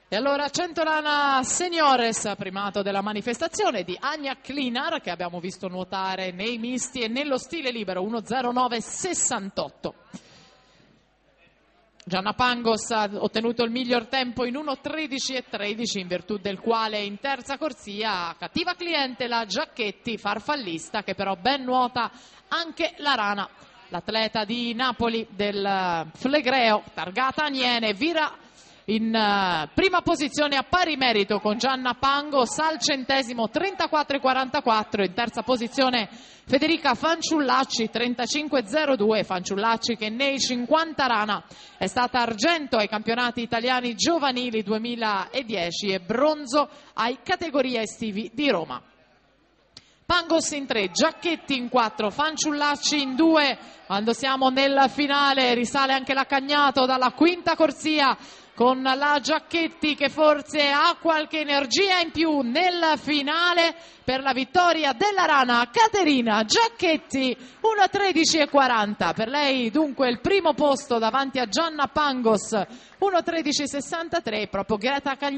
E allora Centolana Seniores, primato della manifestazione di Ania Klinar, che abbiamo visto nuotare nei misti e nello stile libero, 1:09.68. Gianna Pangos ha ottenuto il miglior tempo in 1:13.13, in virtù del quale in terza corsia, cattiva cliente la Giacchetti, farfallista, che però ben nuota anche la rana. L'atleta di Napoli del Flegreo, targata Aniene, vira in prima posizione a pari merito con Gianna Pangos al centesimo 34,44, in terza posizione Federica Fanciullacci 35,02, Fanciullacci che nei 50 rana è stata argento ai campionati italiani giovanili 2010 e bronzo ai categorie estivi di Roma. Pangos in 3, Giacchetti in 4, Fanciullacci in 2, quando siamo nel finale risale anche la Cagnato dalla quinta corsia con la Giacchetti che forse ha qualche energia in più nel finale per la vittoria della rana Caterina Giacchetti, 1:13.40, per lei dunque il primo posto davanti a Gianna Pangos, 1:13.63, proprio Greta Cagliari.